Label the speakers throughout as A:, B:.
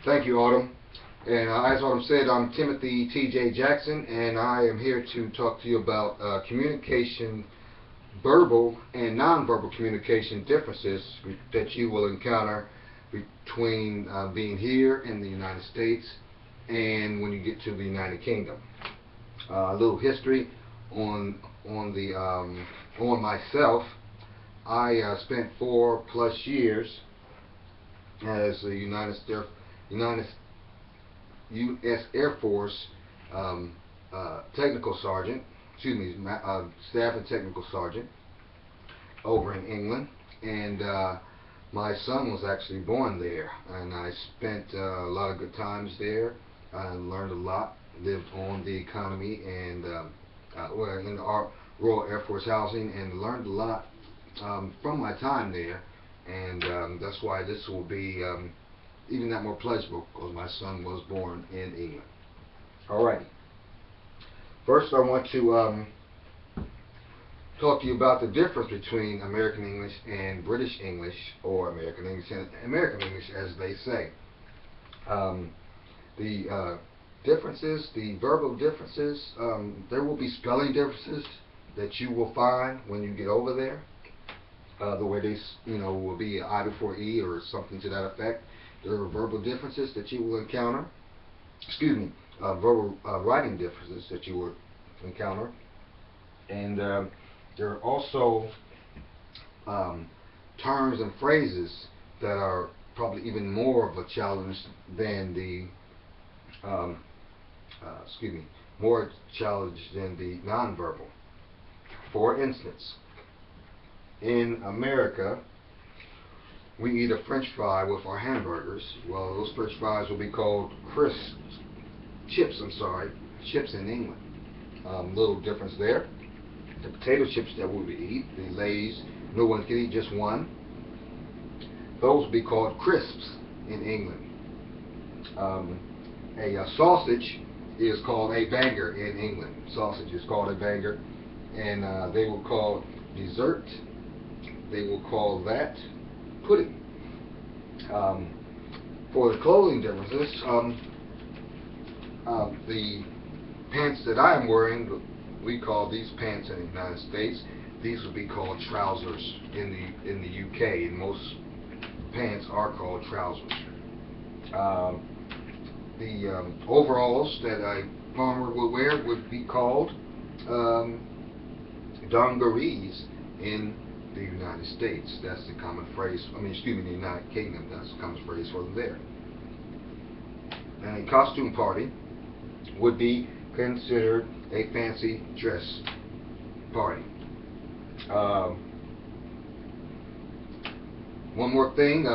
A: Thank you, Autumn. And as Autumn said, I'm Timothy T.J. Jackson, and I am here to talk to you about communication, verbal and nonverbal communication differences that you will encounter between being here in the United States and when you get to the United Kingdom. A little history on myself. I spent 4+ years as a U.S. Air Force technical sergeant, staff and technical sergeant over in England, and my son was actually born there, and I spent a lot of good times there. I learned a lot, lived on the economy and in our Royal Air Force housing, and learned a lot from my time there, and that's why this will be even that more pleasurable, because my son was born in England. Alrighty. First, I want to talk to you about the difference between American English and British English, or American English and American English, as they say. The differences, the verbal differences, there will be spelling differences that you will find when you get over there. The way they, will be I before E or something to that effect. There are verbal differences that you will encounter. Verbal writing differences that you will encounter. And there are also terms and phrases that are probably even more of a challenge than the nonverbal. For instance, in America, we eat a French fry with our hamburgers. Well, those French fries will be called chips in England. Little difference there. The potato chips that we would eat, the Lay's, no one can eat just one. Those will be called crisps in England. A sausage is called a banger in England. Sausage is called a banger, and they will call dessert, they will call that pudding. For the clothing differences, the pants that I am wearing, we call these pants in the United States, these would be called trousers in the UK, and most pants are called trousers. The overalls that a farmer would wear would be called dungarees in the United States. That's the common phrase. The United Kingdom. That's the common phrase for them there. And a costume party would be considered a fancy dress party. One more thing.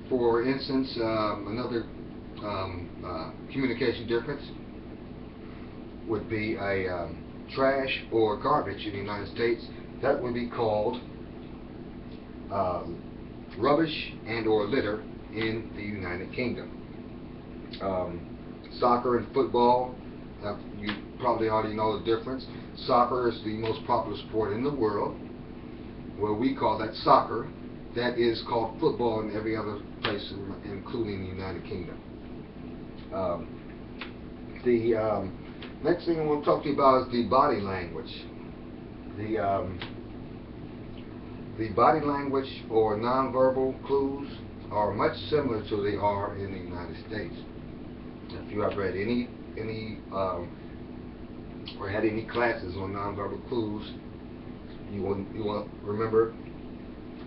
A: For instance, another communication difference would be a trash or garbage in the United States. That would be called rubbish and or litter in the United Kingdom. Soccer and football, you probably already know the difference. Soccer is the most popular sport in the world. Well, we call that soccer. That is called football in every other place, including the United Kingdom. The next thing I want to talk to you about is the body language. The body language or nonverbal clues are much similar to they are in the United States. If you have read any or had any classes on nonverbal clues, you will remember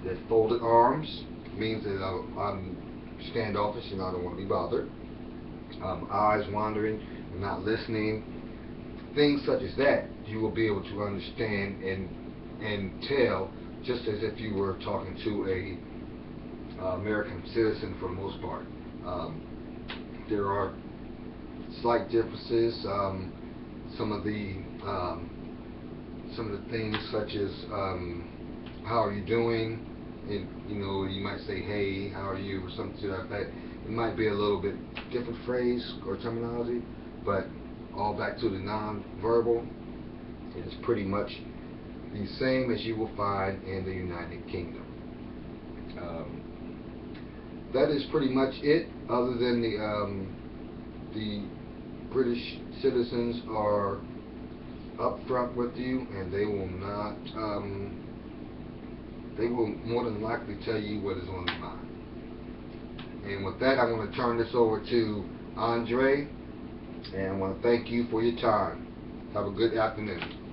A: that folded arms means that I'm standoffish and I don't want to be bothered. Eyes wandering and not listening. Things such as that you will be able to understand and tell, just as if you were talking to a American citizen for the most part. There are slight differences. Some of the things such as how are you doing? You might say, hey, how are you, or something to that effect. It might be a little bit different phrase or terminology, but all back to the non-verbal, it's pretty much the same as you will find in the United Kingdom. that is pretty much it, other than the British citizens are upfront with you, and they will not, they will more than likely tell you what is on their mind. And with that, I want to turn this over to Andre, and I want to thank you for your time. Have a good afternoon.